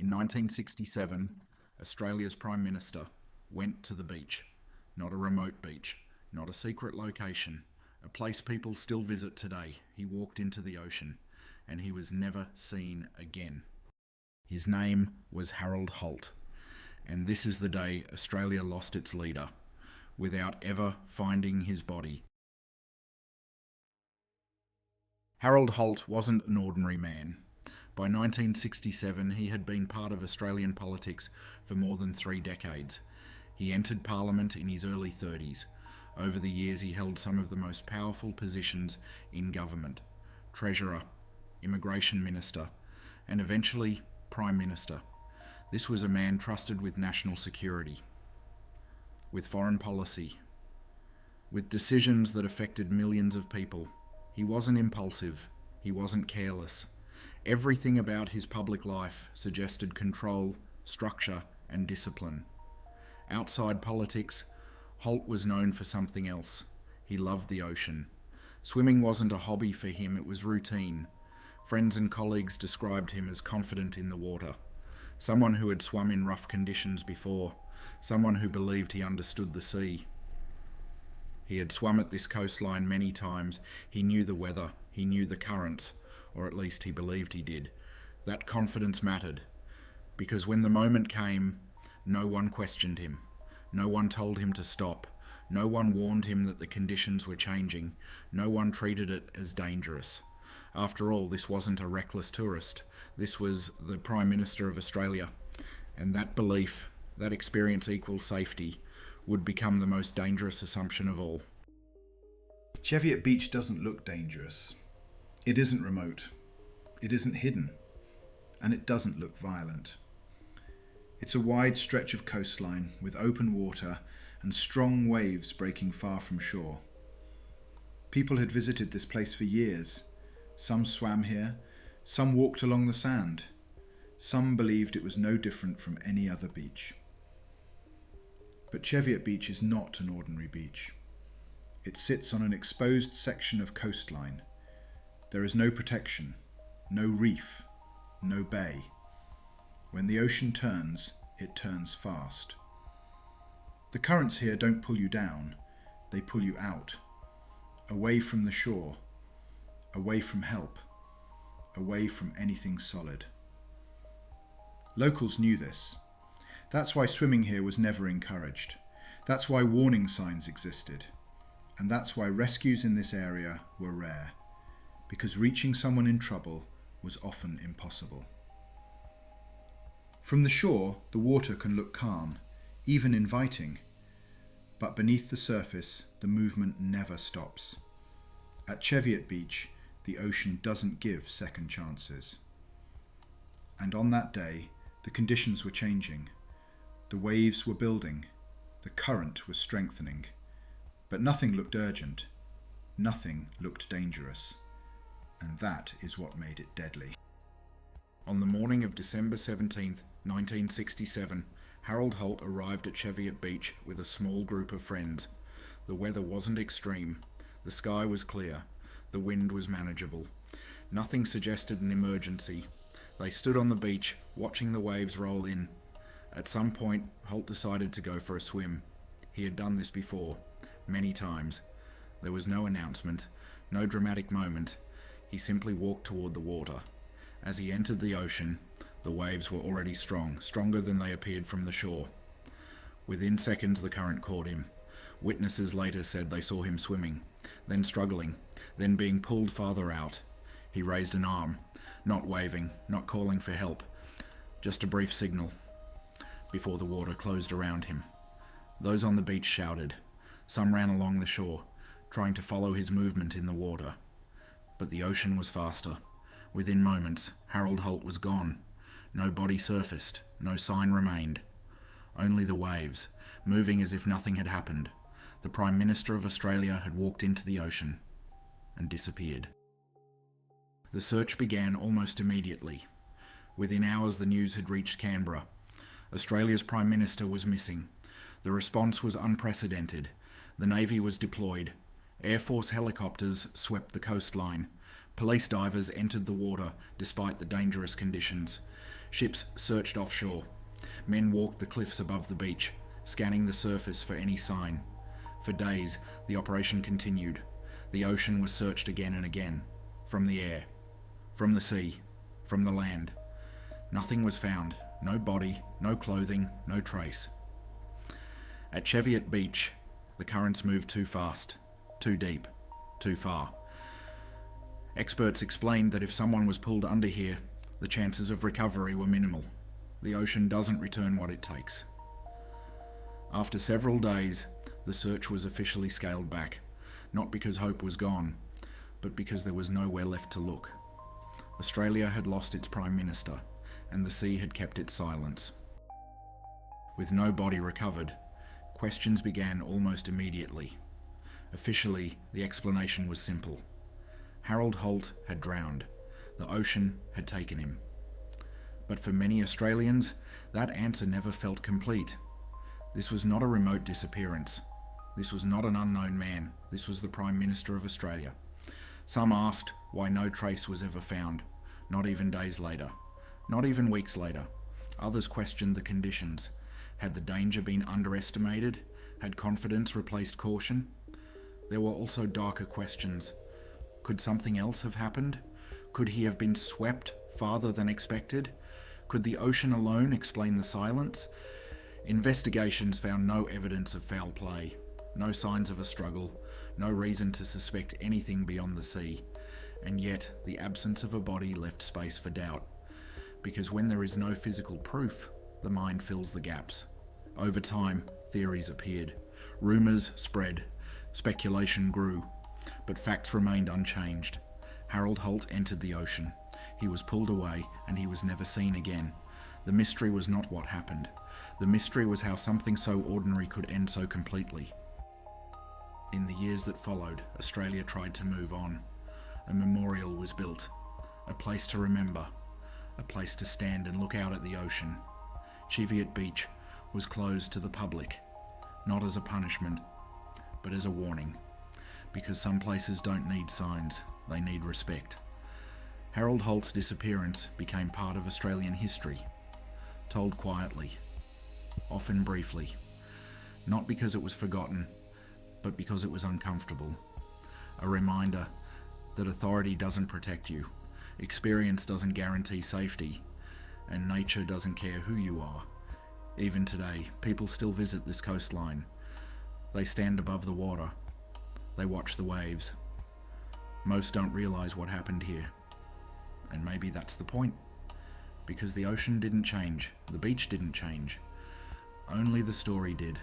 In 1967, Australia's Prime Minister went to the beach. Not a remote beach, not a secret location, a place people still visit today. He walked into the ocean, and he was never seen again. His name was Harold Holt, and this is the day Australia lost its leader, without ever finding his body. Harold Holt wasn't an ordinary man. By 1967, he had been part of Australian politics for more than 3 decades. He entered Parliament in his early 30s. Over the years, he held some of the most powerful positions in government: Treasurer, Immigration Minister, and eventually Prime Minister. This was a man trusted with national security, with foreign policy, with decisions that affected millions of people. He wasn't impulsive. He wasn't careless. Everything about his public life suggested control, structure, and discipline. Outside politics, Holt was known for something else. He loved the ocean. Swimming wasn't a hobby for him, it was routine. Friends and colleagues described him as confident in the water. Someone who had swum in rough conditions before. Someone who believed he understood the sea. He had swum at this coastline many times. He knew the weather. He knew the currents. Or at least he believed he did. That confidence mattered, because when the moment came, no one questioned him. No one told him to stop. No one warned him that the conditions were changing. No one treated it as dangerous. After all, this wasn't a reckless tourist. This was the Prime Minister of Australia. And that belief, that experience equals safety, would become the most dangerous assumption of all. Cheviot Beach doesn't look dangerous. It isn't remote. It isn't hidden. And it doesn't look violent. It's a wide stretch of coastline with open water and strong waves breaking far from shore. People had visited this place for years. Some swam here, some walked along the sand. Some believed it was no different from any other beach. But Cheviot Beach is not an ordinary beach. It sits on an exposed section of coastline. There is no protection, no reef, no bay. When the ocean turns, it turns fast. The currents here don't pull you down, they pull you out, away from the shore, away from help, away from anything solid. Locals knew this. That's why swimming here was never encouraged. That's why warning signs existed. And that's why rescues in this area were rare, because reaching someone in trouble was often impossible. From the shore, the water can look calm, even inviting, but beneath the surface, the movement never stops. At Cheviot Beach, the ocean doesn't give second chances. And on that day, the conditions were changing. The waves were building, the current was strengthening, but nothing looked urgent, nothing looked dangerous, and that is what made it deadly. On the morning of December 17th, 1967, Harold Holt arrived at Cheviot Beach with a small group of friends. The weather wasn't extreme, the sky was clear, the wind was manageable. Nothing suggested an emergency. They stood on the beach, watching the waves roll in. At some point, Holt decided to go for a swim. He had done this before, many times. There was no announcement, no dramatic moment. He simply walked toward the water. As he entered the ocean, the waves were already strong, stronger than they appeared from the shore. Within seconds, the current caught him. Witnesses later said they saw him swimming, then struggling, then being pulled farther out. He raised an arm, not waving, not calling for help, just a brief signal, before the water closed around him. Those on the beach shouted. Some ran along the shore, trying to follow his movement in the water. But the ocean was faster. Within moments, Harold Holt was gone. No body surfaced, no sign remained. Only the waves, moving as if nothing had happened. The Prime Minister of Australia had walked into the ocean and disappeared. The search began almost immediately. Within hours, the news had reached Canberra. Australia's Prime Minister was missing. The response was unprecedented. The Navy was deployed. Air Force helicopters swept the coastline. Police divers entered the water despite the dangerous conditions. Ships searched offshore. Men walked the cliffs above the beach, scanning the surface for any sign. For days, the operation continued. The ocean was searched again and again. From the air, from the sea, from the land. Nothing was found. No body, no clothing, no trace. At Cheviot Beach, the currents moved too fast, too deep, too far. Experts explained that if someone was pulled under here, the chances of recovery were minimal. The ocean doesn't return what it takes. After several days, the search was officially scaled back, not because hope was gone, but because there was nowhere left to look. Australia had lost its Prime Minister, and the sea had kept its silence. With no body recovered, questions began almost immediately. Officially, the explanation was simple. Harold Holt had drowned. The ocean had taken him. But for many Australians, that answer never felt complete. This was not a remote disappearance. This was not an unknown man. This was the Prime Minister of Australia. Some asked why no trace was ever found, not even days later, not even weeks later. Others questioned the conditions. Had the danger been underestimated? Had confidence replaced caution? There were also darker questions. Could something else have happened? Could he have been swept farther than expected? Could the ocean alone explain the silence? Investigations found no evidence of foul play, no signs of a struggle, no reason to suspect anything beyond the sea. And yet, the absence of a body left space for doubt. Because when there is no physical proof, the mind fills the gaps. Over time, theories appeared. Rumours spread. Speculation grew. But facts remained unchanged. Harold Holt entered the ocean. He was pulled away, and he was never seen again. The mystery was not what happened. The mystery was how something so ordinary could end so completely. In the years that followed, Australia tried to move on. A memorial was built. A place to remember. A place to stand and look out at the ocean. Cheviot Beach was closed to the public, not as a punishment, but as a warning. Because some places don't need signs, they need respect. Harold Holt's disappearance became part of Australian history, told quietly, often briefly, not because it was forgotten, but because it was uncomfortable. A reminder that authority doesn't protect you, experience doesn't guarantee safety, and nature doesn't care who you are. Even today, people still visit this coastline. They stand above the water. They watch the waves. Most don't realise what happened here. And maybe that's the point. Because the ocean didn't change. The beach didn't change. Only the story did.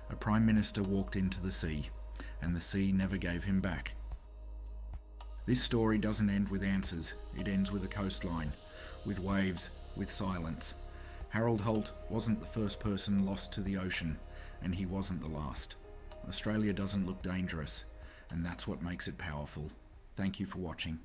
A Prime Minister walked into the sea, and the sea never gave him back. This story doesn't end with answers. It ends with a coastline, with waves, with silence. Harold Holt wasn't the first person lost to the ocean, and he wasn't the last. Australia doesn't look dangerous, and that's what makes it powerful. Thank you for watching.